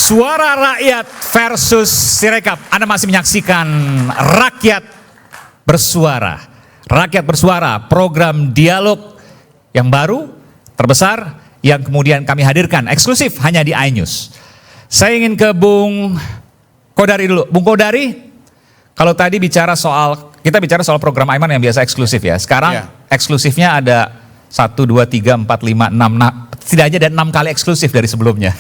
Suara Rakyat versus Sirekap. Anda masih menyaksikan Rakyat Bersuara. Rakyat Bersuara, program dialog yang baru, terbesar, yang kemudian kami hadirkan eksklusif hanya di iNews. Saya ingin ke Bung Kodari dulu. Bung Kodari, kalau tadi kita bicara soal program Aiman yang biasa eksklusif ya. Sekarang eksklusifnya ada 1, 2, 3, 4, 5, 6, setidaknya ada 6 kali eksklusif dari sebelumnya.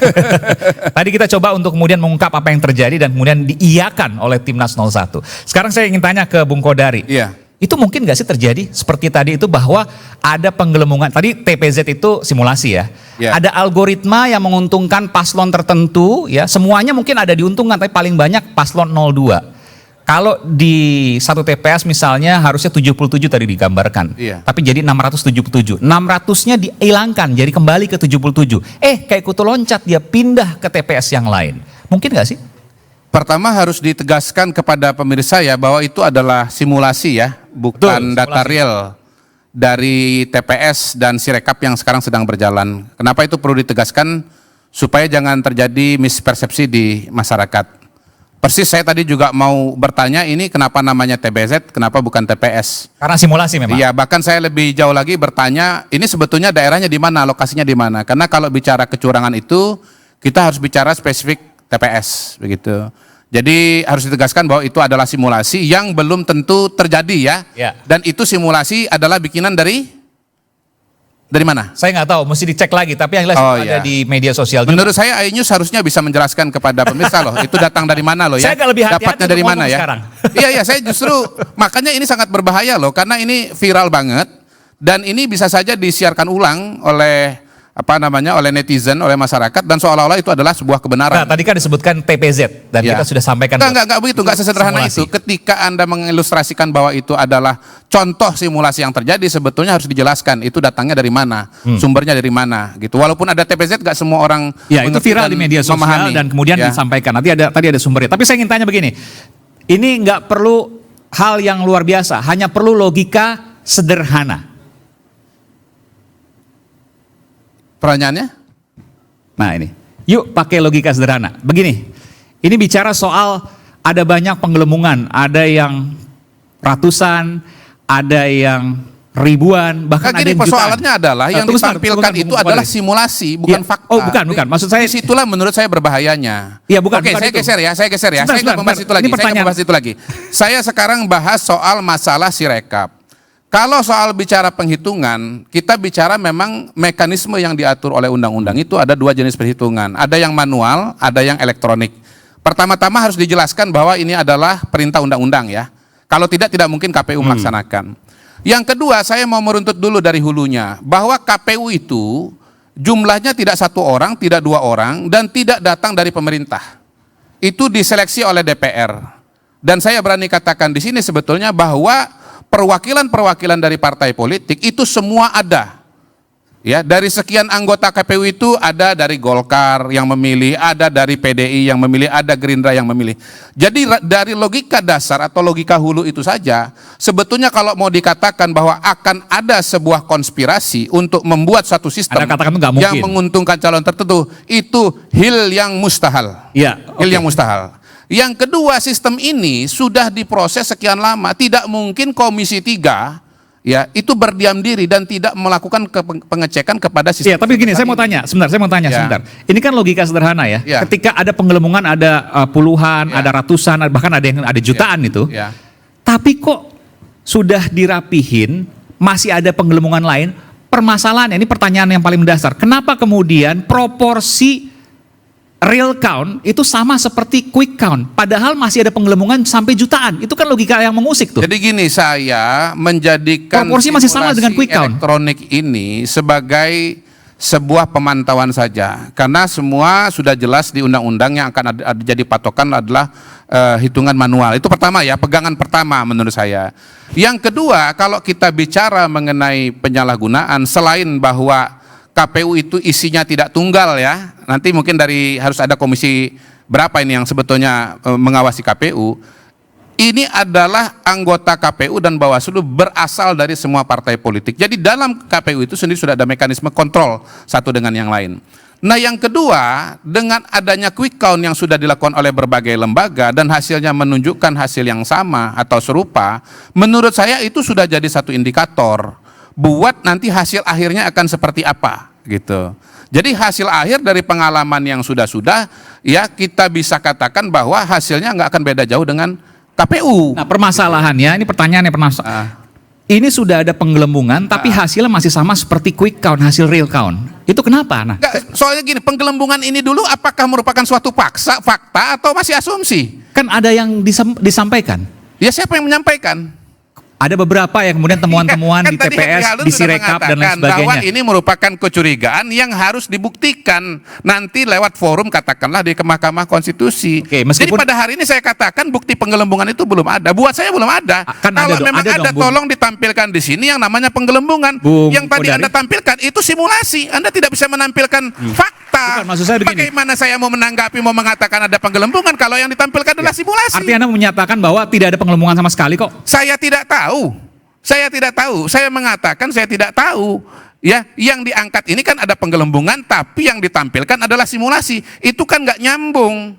Tadi kita coba untuk kemudian mengungkap apa yang terjadi dan kemudian diiyakan oleh Timnas 01. Sekarang saya ingin tanya ke Bung Kodari. Iya. Itu mungkin gak sih terjadi seperti tadi itu bahwa ada penggelembungan. Tadi TPZ itu simulasi ya. Ada algoritma yang menguntungkan paslon tertentu ya. Semuanya mungkin ada diuntungkan tapi paling banyak paslon 02. Kalau di satu TPS misalnya harusnya 77 tadi digambarkan. Tapi jadi 677. 600-nya dihilangkan jadi kembali ke 77. Kayak kutu loncat dia pindah ke TPS yang lain. Mungkin gak sih? Pertama harus ditegaskan kepada pemirsa ya bahwa itu adalah simulasi ya, bukan data real dari TPS dan Sirekap yang sekarang sedang berjalan. Kenapa itu perlu ditegaskan? Supaya jangan terjadi mispersepsi di masyarakat. Persis saya tadi juga mau bertanya ini kenapa namanya TBZ, kenapa bukan TPS? Karena simulasi memang. Iya, bahkan saya lebih jauh lagi bertanya, ini sebetulnya daerahnya di mana, lokasinya di mana? Karena kalau bicara kecurangan itu, kita harus bicara spesifik TPS, begitu. Jadi harus ditegaskan bahwa itu adalah simulasi yang belum tentu terjadi ya. Dan itu simulasi adalah bikinan dari mana? Saya nggak tahu, mesti dicek lagi. Tapi yang jelas ada di media sosial juga. Menurut saya iNews harusnya bisa menjelaskan kepada pemirsa loh, itu datang dari mana loh ya? Saya agak lebih hati-hati dapatnya dari mana ya? Sekarang. Iya, saya justru makanya ini sangat berbahaya loh, karena ini viral banget dan ini bisa saja disiarkan ulang oleh oleh netizen, oleh masyarakat dan seolah-olah itu adalah sebuah kebenaran. Nah, tadi kan disebutkan TPZ dan kita sudah sampaikan. Enggak begitu, enggak sesederhana simulasi. Itu. Ketika Anda mengilustrasikan bahwa itu adalah contoh simulasi yang terjadi, sebetulnya harus dijelaskan itu datangnya dari mana, sumbernya dari mana, gitu. Walaupun ada TPZ, enggak semua orang itu viral di media sosial memahami. Dan kemudian disampaikan. Tadi ada sumbernya. Tapi saya ingin tanya begini, ini enggak perlu hal yang luar biasa, hanya perlu logika sederhana. Pertanyaannya? Nah ini, yuk pakai logika sederhana. Begini, ini bicara soal ada banyak penggelembungan, ada yang ratusan, ada yang ribuan, bahkan ada yang jutaan. Persoalannya adalah yang ditampilkan itu adalah simulasi, bukan fakta. Oh bukan, maksud saya. Disitulah menurut saya berbahayanya. Iya bukan. Oke, saya geser ya. Saya nggak membahas itu lagi. Saya sekarang bahas soal masalah Sirekap. Kalau soal bicara penghitungan, kita bicara memang mekanisme yang diatur oleh undang-undang itu ada 2 jenis perhitungan. Ada yang manual, ada yang elektronik. Pertama-tama harus dijelaskan bahwa ini adalah perintah undang-undang ya. Kalau tidak mungkin KPU melaksanakan. Yang kedua, saya mau meruntut dulu dari hulunya. Bahwa KPU itu jumlahnya tidak 1 orang, tidak 2 orang, dan tidak datang dari pemerintah. Itu diseleksi oleh DPR. Dan saya berani katakan di sini sebetulnya bahwa perwakilan-perwakilan dari partai politik itu semua ada. Ya, dari sekian anggota KPU itu ada dari Golkar yang memilih, ada dari PDI yang memilih, ada Gerindra yang memilih. Jadi dari logika dasar atau logika hulu itu saja, sebetulnya kalau mau dikatakan bahwa akan ada sebuah konspirasi untuk membuat satu sistem yang menguntungkan calon tertentu, itu hil yang mustahil. Hil yang mustahil. Yang kedua, sistem ini sudah diproses sekian lama, tidak mungkin Komisi 3 ya itu berdiam diri dan tidak melakukan pengecekan kepada sistem. Iya, tapi gini, saya mau tanya sebentar. Ini kan logika sederhana ya. Ketika ada penggelembungan ada puluhan, ada ratusan, bahkan ada yang ada jutaan itu. Tapi kok sudah dirapihin, masih ada penggelembungan lain? Permasalahannya, ini pertanyaan yang paling mendasar. Kenapa kemudian proporsi real count itu sama seperti quick count, padahal masih ada penggelembungan sampai jutaan? Itu kan logika yang mengusik tuh. Jadi gini, saya menjadikan proporsi masih sama dengan quick count elektronik ini sebagai sebuah pemantauan saja, karena semua sudah jelas di undang-undang yang akan jadi patokan adalah hitungan manual. Itu pertama ya, pegangan pertama menurut saya. Yang kedua, kalau kita bicara mengenai penyalahgunaan, selain bahwa KPU itu isinya tidak tunggal ya. Nanti mungkin harus ada komisi berapa ini yang sebetulnya mengawasi KPU. Ini adalah anggota KPU dan Bawaslu berasal dari semua partai politik. Jadi dalam KPU itu sendiri sudah ada mekanisme kontrol satu dengan yang lain. Nah yang kedua, dengan adanya quick count yang sudah dilakukan oleh berbagai lembaga dan hasilnya menunjukkan hasil yang sama atau serupa, menurut saya itu sudah jadi satu indikator buat nanti hasil akhirnya akan seperti apa gitu. Jadi hasil akhir dari pengalaman yang sudah-sudah, ya kita bisa katakan bahwa hasilnya nggak akan beda jauh dengan KPU. Nah permasalahannya, ini pertanyaannya ini sudah ada penggelembungan, tapi hasilnya masih sama seperti quick count, hasil real count. Itu kenapa? Nah, soalnya gini, penggelembungan ini dulu apakah merupakan suatu fakta atau masih asumsi? Kan ada yang disampaikan. Ya siapa yang menyampaikan? Ada beberapa yang kemudian temuan-temuan di TPS, di Sirekap dan lain sebagainya. Bahwa ini merupakan kecurigaan yang harus dibuktikan nanti lewat forum katakanlah di Mahkamah Konstitusi. Oke, jadi pada hari ini saya katakan bukti penggelembungan itu belum ada. Buat saya belum ada. Kan kalau ada memang ada, tolong ditampilkan di sini yang namanya penggelembungan. Yang tadi Anda tampilkan itu simulasi. Anda tidak bisa menampilkan fakta. Bukan, maksud saya begini. Bagaimana saya mau menanggapi, mau mengatakan ada penggelembungan kalau yang ditampilkan adalah simulasi? Artinya Anda menyatakan bahwa tidak ada penggelembungan sama sekali kok. Saya tidak tahu. Saya tidak tahu. Saya mengatakan saya tidak tahu. Ya, yang diangkat ini kan ada penggelembungan, tapi yang ditampilkan adalah simulasi. Itu kan nggak nyambung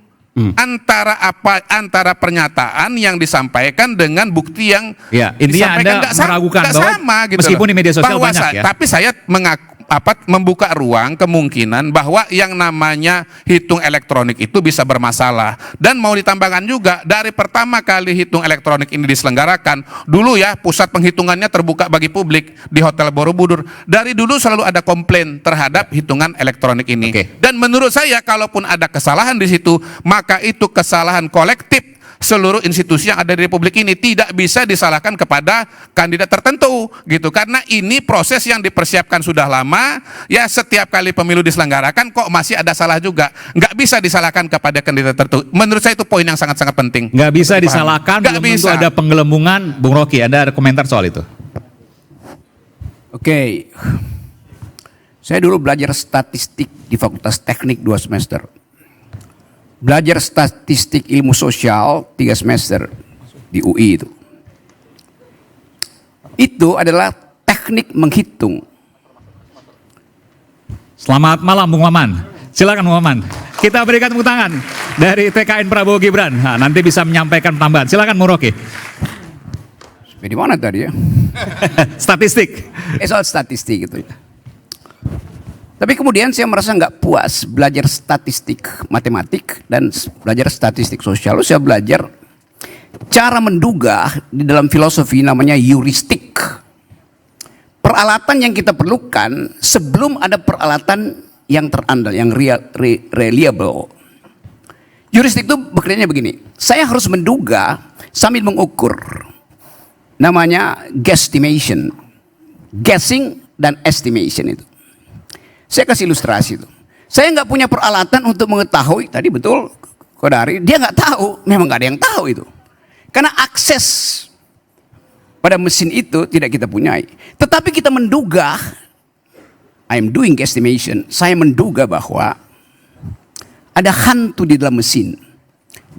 antara pernyataan yang disampaikan dengan bukti yang intinya Anda meragukan bahwa sama, gitu meskipun loh. di media sosial banyak ya. Tapi saya membuka ruang kemungkinan bahwa yang namanya hitung elektronik itu bisa bermasalah. Dan mau ditambahkan juga, dari pertama kali hitung elektronik ini diselenggarakan, dulu ya pusat penghitungannya terbuka bagi publik di Hotel Borobudur. Dari dulu selalu ada komplain terhadap hitungan elektronik ini. Dan menurut saya kalaupun ada kesalahan di situ, maka itu kesalahan kolektif seluruh institusi yang ada di Republik ini, tidak bisa disalahkan kepada kandidat tertentu gitu, karena ini proses yang dipersiapkan sudah lama ya. Setiap kali pemilu diselenggarakan kok masih ada salah juga, nggak bisa disalahkan kepada kandidat tertentu. Menurut saya itu poin yang sangat-sangat penting. Nggak bisa disalahkan, belum tentu ada penggelembungan. Bung Rocky, ada komentar soal itu? Oke, saya dulu belajar statistik di Fakultas Teknik 2 semester. Belajar statistik ilmu sosial 3 semester di UI itu. Itu adalah teknik menghitung. Selamat malam Bung Maman. Silakan Bung Maman. Kita berikan tepuk tangan dari TKN Prabowo Gibran. Nah, nanti bisa menyampaikan tambahan. Silakan Bung Rocky. Di mana tadi ya? Statistik. Soal statistik gitu ya. Tapi kemudian saya merasa nggak puas belajar statistik matematik dan belajar statistik sosial. Lalu saya belajar cara menduga di dalam filosofi namanya heuristik. Peralatan yang kita perlukan sebelum ada peralatan yang terandal, yang reliable. Heuristik itu bekerjanya begini. Saya harus menduga sambil mengukur. Namanya guesstimation. Guessing dan estimation itu. Saya kasih ilustrasi itu. Saya nggak punya peralatan untuk mengetahui, tadi betul Kodari, dia nggak tahu, memang nggak ada yang tahu itu. Karena akses pada mesin itu tidak kita punyai. Tetapi kita menduga, I am doing guesstimation, saya menduga bahwa ada hantu di dalam mesin.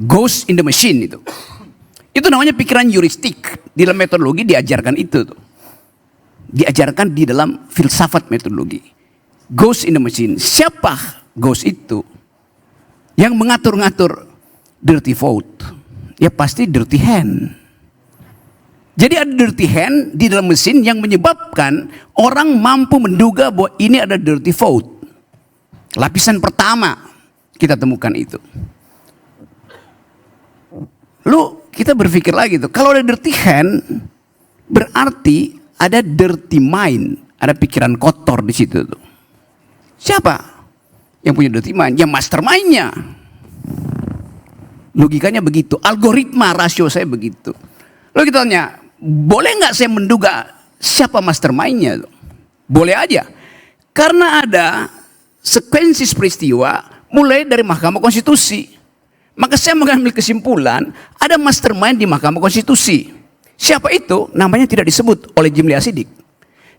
Ghost in the machine itu. Itu namanya pikiran heuristik. Di dalam metodologi diajarkan itu. Diajarkan di dalam filsafat metodologi. Ghost in the machine. Siapa ghost itu? Yang mengatur-ngatur dirty vote. Ya pasti dirty hand. Jadi ada dirty hand di dalam mesin yang menyebabkan orang mampu menduga bahwa ini ada dirty vote. Lapisan pertama kita temukan itu. Lalu kita berpikir lagi tuh, kalau ada dirty hand berarti ada dirty mind, ada pikiran kotor di situ tuh. Siapa yang punya dirty mind? Ya mastermind-nya. Logikanya begitu, algoritma rasio saya begitu. Lalu kita tanya, boleh nggak saya menduga siapa mastermind-nya? Boleh aja, karena ada sekuensi peristiwa mulai dari Mahkamah Konstitusi. Maka saya mengambil kesimpulan, ada mastermind di Mahkamah Konstitusi. Siapa itu? Namanya tidak disebut oleh Jimli Asidik.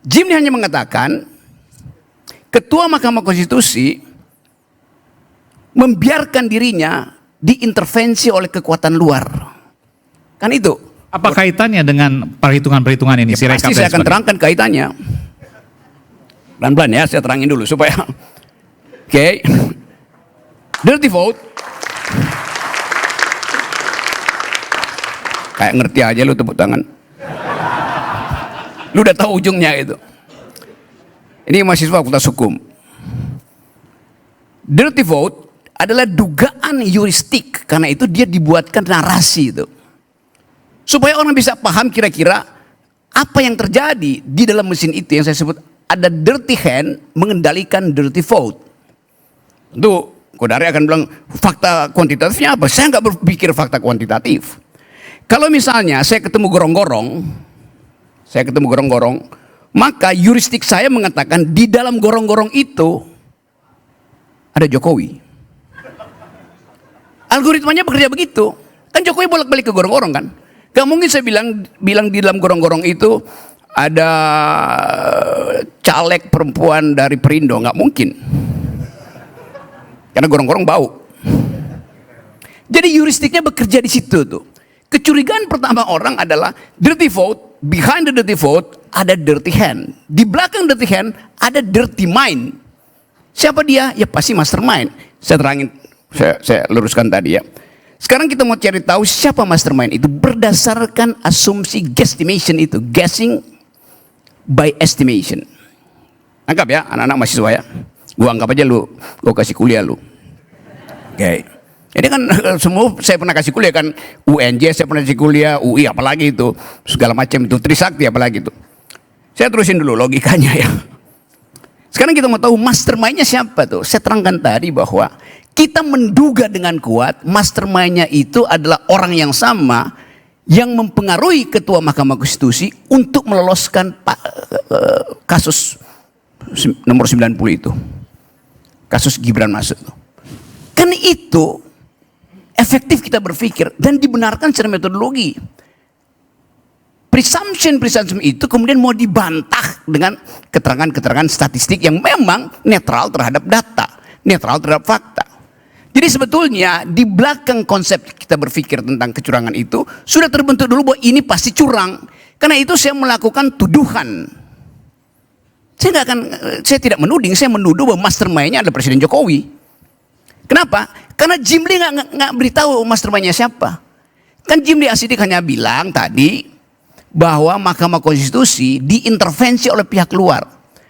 Jimli hanya mengatakan, Ketua Mahkamah Konstitusi membiarkan dirinya diintervensi oleh kekuatan luar. Kan itu. Apa kaitannya dengan perhitungan-perhitungan ini? Ya, pasti saya akan terangkan kaitannya. Pelan-pelan ya, saya terangin dulu supaya Oke. Dirty vote. Kayak ngerti aja lu tepuk tangan. Lu udah tahu ujungnya itu. Ini mahasiswa fakultas hukum. Dirty vote adalah dugaan heuristik, karena itu dia dibuatkan narasi itu. Supaya orang bisa paham kira-kira apa yang terjadi di dalam mesin itu yang saya sebut ada dirty hand mengendalikan dirty vote. Tentu Kodari akan bilang fakta kuantitatifnya apa? Saya nggak berpikir fakta kuantitatif. Kalau misalnya saya ketemu gorong-gorong, maka heuristik saya mengatakan di dalam gorong-gorong itu ada Jokowi. Algoritmanya bekerja begitu. Kan Jokowi bolak-balik ke gorong-gorong kan. Gak mungkin saya bilang di dalam gorong-gorong itu ada caleg perempuan dari Perindo, nggak mungkin. Karena gorong-gorong bau. Jadi heuristiknya bekerja di situ tuh. Kecurigaan pertama orang adalah dirty vote, behind the dirty vote ada dirty hand. Di belakang dirty hand ada dirty mind. Siapa dia? Ya pasti mastermind. Saya terangin, saya luruskan tadi ya. Sekarang kita mau cari tahu siapa mastermind itu berdasarkan asumsi guesstimation itu, guessing by estimation. Anggap ya anak-anak mahasiswa ya. Gua anggap aja lu, gua kasih kuliah lu. Oke. Ini kan semua saya pernah kasih kuliah kan, UNJ saya pernah kasih kuliah, UI apalagi itu, segala macam itu, Trisakti apalagi itu. Saya terusin dulu logikanya ya. Sekarang kita mau tahu mastermind-nya siapa tuh. Saya terangkan tadi bahwa kita menduga dengan kuat mastermind-nya itu adalah orang yang sama yang mempengaruhi ketua Mahkamah Konstitusi untuk meloloskan kasus nomor 90 itu. Kasus Gibran masuk tuh. Kan itu efektif kita berpikir dan dibenarkan secara metodologi. Presumption itu kemudian mau dibantah dengan keterangan-keterangan statistik yang memang netral terhadap data, netral terhadap fakta. Jadi sebetulnya di belakang konsep kita berpikir tentang kecurangan itu sudah terbentuk dulu bahwa ini pasti curang. Karena itu saya melakukan tuduhan. Saya tidak menuding, saya menuduh bahwa mastermind-nya adalah Presiden Jokowi. Kenapa? Karena Jimli nggak beritahu mastermind-nya siapa. Kan Jimli Asidik hanya bilang tadi bahwa Mahkamah Konstitusi diintervensi oleh pihak luar.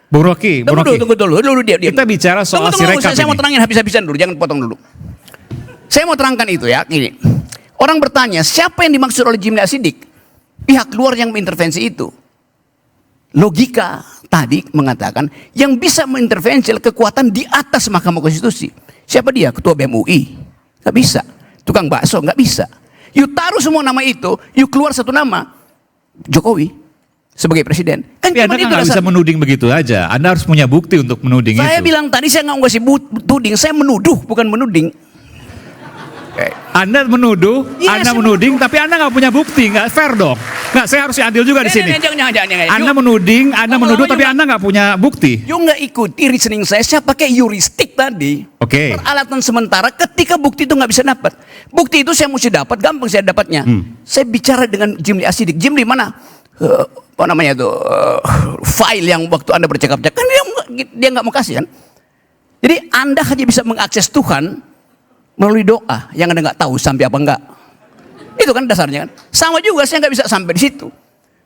Bung Rocky, Tunggu dulu dia. Kita bicara soal Sirekap. Saya mau terangin habis-habisan dulu, jangan potong dulu. Saya mau terangkan itu ya, gini. Orang bertanya, siapa yang dimaksud oleh Jimli Asidik? Pihak luar yang mengintervensi itu. Logika tadi mengatakan yang bisa mengintervensi kekuatan di atas Mahkamah Konstitusi. Siapa dia? Ketua BEM UI. Gak bisa. Tukang bakso gak bisa. You taruh semua nama itu, you keluar satu nama. Jokowi sebagai presiden. Kan tapi Anda nggak bisa menuding begitu aja. Anda harus punya bukti untuk menuding itu. Saya bilang tadi saya nggak ngasih tuding, saya menuduh bukan menuding. Anda menuduh, Anda menuding, tapi Anda nggak punya bukti, nggak fair dong. Nggak, saya harus adil juga di sini. Jangan. Anda menuding, Anda menuduh, tapi Anda nggak punya bukti. You nggak ikuti reasoning saya pakai heuristik tadi. Oke. Peralatan sementara ketika bukti itu nggak bisa dapat. Bukti itu saya mesti dapat, gampang saya dapatnya. Saya bicara dengan Jimli Asidik. Jimli mana? Apa namanya itu? File yang waktu Anda bercakap-cakap. Kan dia nggak mau kasih kan? Jadi Anda hanya bisa mengakses Tuhan melalui doa yang Anda nggak tahu sampai apa enggak. Itu kan dasarnya kan. Sama juga saya nggak bisa sampai di situ.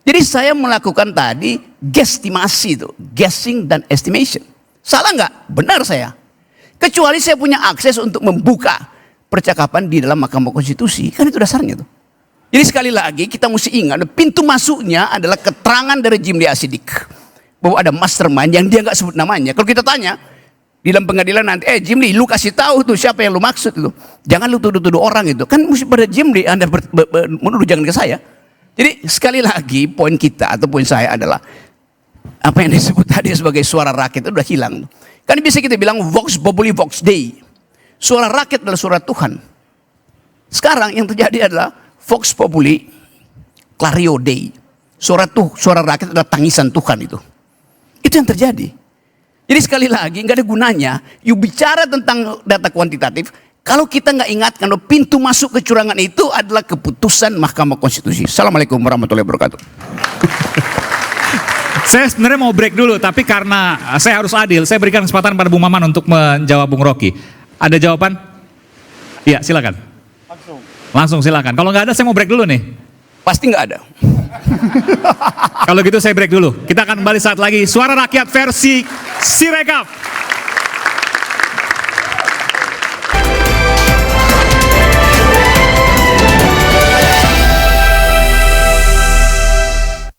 Jadi saya melakukan tadi guesstimasi itu, guessing dan estimation. Salah nggak? Benar saya. Kecuali saya punya akses untuk membuka percakapan di dalam Mahkamah Konstitusi, kan itu dasarnya tuh. Jadi sekali lagi kita mesti ingat pintu masuknya adalah keterangan dari Jimli Asidik bahwa ada mastermind yang dia nggak sebut namanya. Kalau kita tanya di dalam pengadilan nanti, Jimli, lu kasih tahu tuh siapa yang lu maksud itu. Jangan lu tuduh-tuduh orang itu. Kan mesti pada Jimli, Anda menuduh, jangan ke saya. Jadi sekali lagi poin kita atau poin saya adalah apa yang disebut tadi sebagai suara rakyat itu udah hilang. Kan bisa kita bilang vox populi vox dei. Suara rakyat adalah suara Tuhan. Sekarang yang terjadi adalah vox populi clario dei. Suara rakyat adalah tangisan Tuhan itu. Itu yang terjadi. Jadi sekali lagi nggak ada gunanya you bicara tentang data kuantitatif kalau kita nggak ingatkan pintu masuk kecurangan itu adalah keputusan Mahkamah Konstitusi. Assalamualaikum warahmatullahi wabarakatuh. Saya sebenarnya mau break dulu, tapi karena saya harus adil, saya berikan kesempatan pada Bung Maman untuk menjawab Bung Rocky. Ada jawaban? Iya, silakan. Langsung silakan. Kalau nggak ada, saya mau break dulu nih. Pasti nggak ada. Kalau gitu saya break dulu. Kita akan kembali saat lagi. Suara Rakyat versi Sirekap.